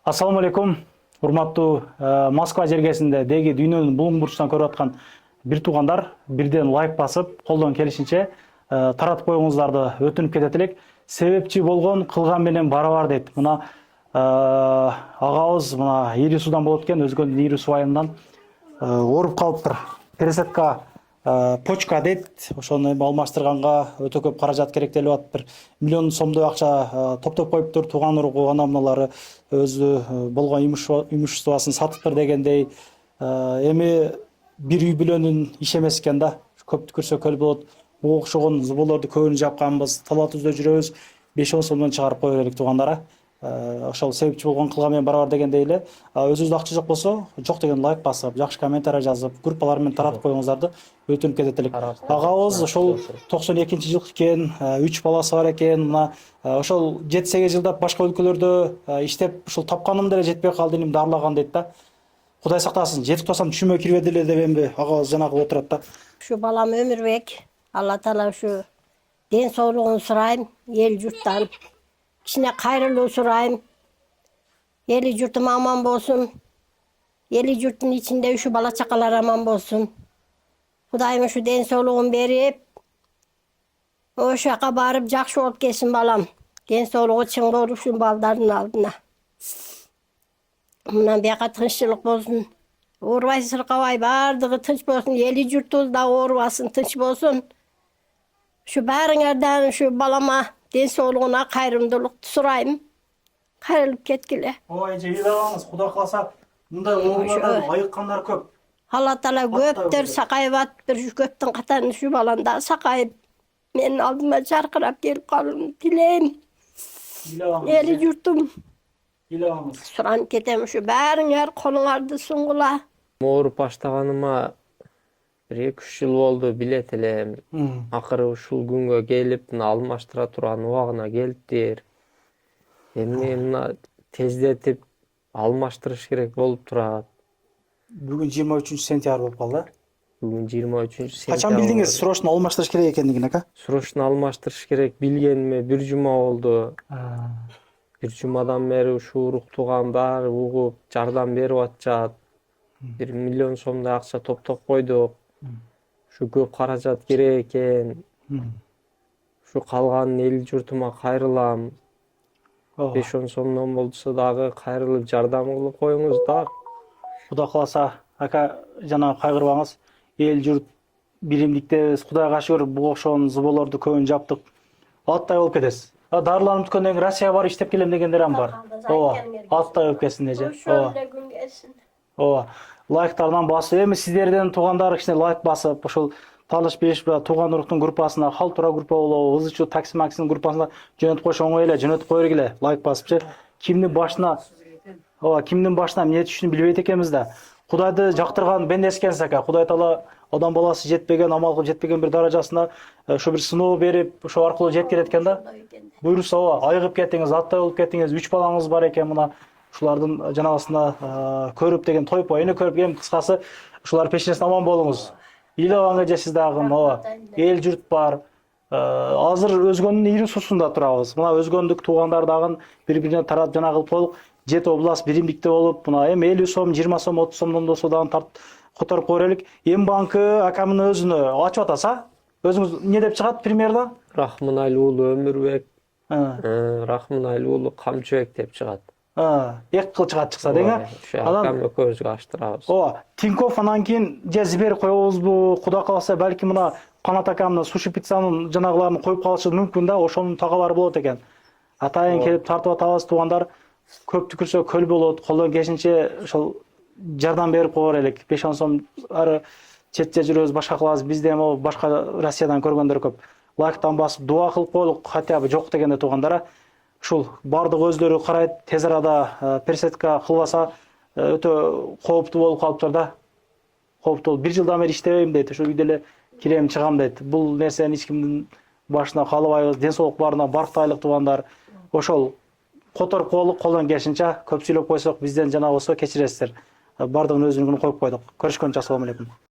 Assalamu алейкум. Урматтуу Москва жергесинде деги дүйнөнүн булуң бурчунан көрүп аткан бир туугандар, бирден лайк басып, колдон келишинче таратып коюңуздарды өтүнүп кетет элек. Себепчи болгон кылган менен барабар дейт. Мына агабыз мына ири суудан болот экен, өзгөнүн ири суу айынан ооруп калыптыр. Пересадка почка дейт. Ошону алмаштырганга өтө көп каражат керектелип атат. 1 миллион сомдой акча топтоп коюптур. Тууган уругу ана мыналары өзү болгон имуществосын сатыптыр дегендей. Эми бир үй бүлөнүн иш эмес экен да. Көп түкүрсө көл болот. Буга окшогон зуболорду көбүн жапканбыз. Талаатыбызда жүрөбүз. 5-10 сомдон чыгарып кое берелик туугандара. Ошол себепчи болгон кылган менен барабар дегендей эле. Өзүңүздө акча жок болсо, жок деген лайк басып, жакшы комментарий жазып, группалар менен таратып коюңуздарды өтүнүп кетет элек. Агабыз ошол 92-жылкы экен, 3 баласы бар экен. Мына ошол 7-8 жылдап башка өлкөлөрдө иштеп, ушул тапканым деле жетпей калды, элим дарылаган дейт да. Кудай сактасын, жетип калсам түшүмө кирбеди эле деп эми агабыз жанагы отурат да. Şu balam Ömürbek, Allah Teala şu den soğluğunu surayım, el yurttan. İçine kayrılığı surayım. Eli yurtum aman bolsun. Eli yurtun içinde şu bala çakalar aman bolsun. Kudayım şu den soğluğunu berip, o şaka barıp jakşı olup gelsin balam. Den soğluğu çıngı olup şu baldarın aldına. Bundan beka tınççılık bolsun. Uğurvay sırkavay bardığı tınç bolsun. Eli yurtuz da uğurvasın tınç bolsun. Şu bärіңерden şu balama den soğluğuna kayrımdılık surayım. Kayrılıp ketkile. Ой, эже ыйлабаңыз, Кудай кааласа, мындай оорулардан айыккандар көп. Allah Teala göptür sakayıvat bir şu göptün katanı şu balanda sakayıp menin aldıma çarkırap gelip kalın dileyim. Ыйлабаңыз. Eli yurtum Ыйлабаңыз. suran ketem şu bärіңер kolunardı sungula. Ооруп баштаганыма 1-2 жыл болду билет элем. Акыры ушул күнгө келип, мына алмаштыра турган убагына келиптир. Эми мына тездетип алмаштырыш керек болуп турат. Бүгүн 23-сентябрь болуп калды. Бүгүн 23-сентябрь. Качан билдиңиз срочно алмаштырыш керек экендигин, ака? Срочно алмаштырыш керек билгениме 1 жума болду. 1 жумадан бери ушул урук туугандар угуп жардам берип атышат. 1 миллион сомдой акча топтоп койдук. Şu көп каражат керек экен. Şu калганын эл журтума кайрылам. 5-10 сомдон болсо дагы кайрылып жардам кылып коюңуздар. Кудай кааласа, ака жана кайгырбаңыз. Эл журт биримдиктебиз. Кудайга шүгүр, буга окшогон зуболорду көбүн жаптык. Аттай болуп кетесиз. Дарыланып түшкөндөн кийин Россияга барып иштеп келем дегендер ам бар. Ооба, аттай болуп кетсин эже. Şöyle gün gelsin. Ооба. Лайктардан басып, эми сиздерден туугандар кичине лайк басып, ошол Талыш Беш тууган уруктун группасына, Халтура группа болобу, Ызычуу такси максинин группасына жөнөтүп койсо оңой эле, жөнөтүп кое бергиле, лайк басыпчы. Кимдин башына, кимдин башына эмне түшүшүн билбейт экенбиз да. Кудайды жактырган бендес экенсиз ака. Кудай Таала адам баласы жетпеген, амал кылып жетпеген бир даражасына ошо бир сыноо берип, ошо аркылуу жеткирет экен да. Буйруса, айыгып кеттиңиз, аттай болуп кеттиңиз, 3 балаңыз бар экен мына. Ушулардын жанагысына көрүп деген тойп ойуну көрүп эми кыскасы ушулар пешинесин аман болуңуз. Ыйлабаң эже сиз дагы, ооба. Эл журт бар. Азыр өзгөнүн ири суусунда турабыз. Мына өзгөндүк туугандар дагы бири-бирине тарап жана кылып коелук. 7 область биримдикте болуп, мына эми 50 сом, 20 сом, 30 сомдон болсо дагы которуп кое берелик. Эм банкы акамдын өзүнө ачып атаса, өзүңүз эмне деп чыгат примерно? Рахмыналь уулу Өмүрбек, Рахмыналь уулу Камчыбек деп чыгат. Эки кыл чыкса дең. Анан экөөбүзгө ачтырабыз. Ооба, Тинькофф анан кийин же жиберип коебузбу? Кудай кааласа, балки мына Канат акамдын суши пиццанын жанагыларын коюп калышы мүмкүн да, ошонун тагабары болот экен. Атайын келип тартып атабыз туугандар. Көп түкүрсө көл болот. Колдон келишинче ошол жардам берип кое берелик. 5-10 сом ары четте жүрөбүз, башка кылабыз. Бизде эми башка Россиядан көргөндөр көп. Лайктан басып, дуа кылып коелук, хотя бы жок дегенде туугандара. Ушул бардык өзлөрү карайт, тез арада пересадка кылбаса өтө кооптуу болуп калыптыр да. Кооптуу. 1 жылдан бери иштебейм дейт. Ошо үйдө эле кирем чыгам дейт. Бул нерсени эч кимдин башына каалабайбыз. Ден соолук барына барктайлык туугандар. Ошол которуп коелук, колдон келишинче көп сүйлөп койсок, бизден жана болсо кечиресиздер. Бардыгын өзүнүн коюп койдук. Көрүшкөнчө, ассаламу алейкум.